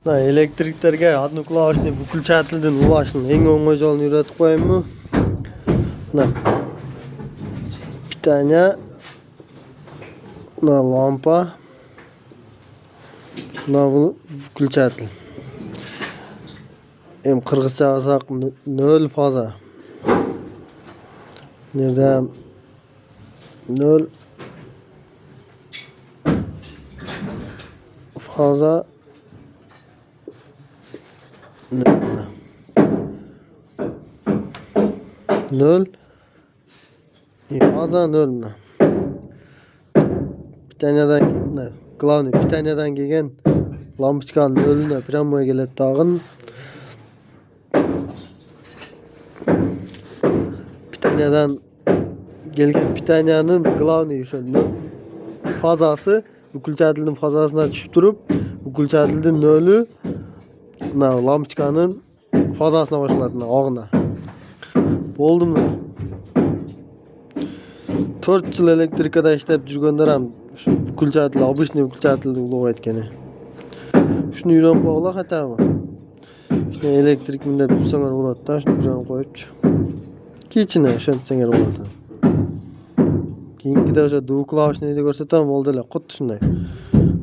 Elektriklarga odnoklashni выключательден ulashni eng oңгой жолун үйрөтүп коеюнбу. Питание, лампа, выключатель. Кыргызча алсак 0 фаза. Нерде 0 фаза 0 фаза 0. Питаниyadan главный питаниyadan kelgan lampochkani 0'ine прямой keladi tag'in. Pitaniyadan kelgan pitaniyaning главный o'sha fazasi выключательдин fazasına tushib turib, выключательдин 0'ü lampochkaning fazasına qo'shiladi, og'ina. Bo'ldimi? 4 yil elektrikada ishlab жүргөндөр ham shu выключатель, обычный выключательni ulug' aytgani. Shuni o'rganib qo'yinglar xatami. Shuni elektrik mindab yursanglar bo'ladi-da, shuni o'rganib qo'yibchi. Kechini o'shantsanglar bo'ladi. Keyingida o'sha duklashni ko'rsataman, bo'ldilar, xuddi shunday.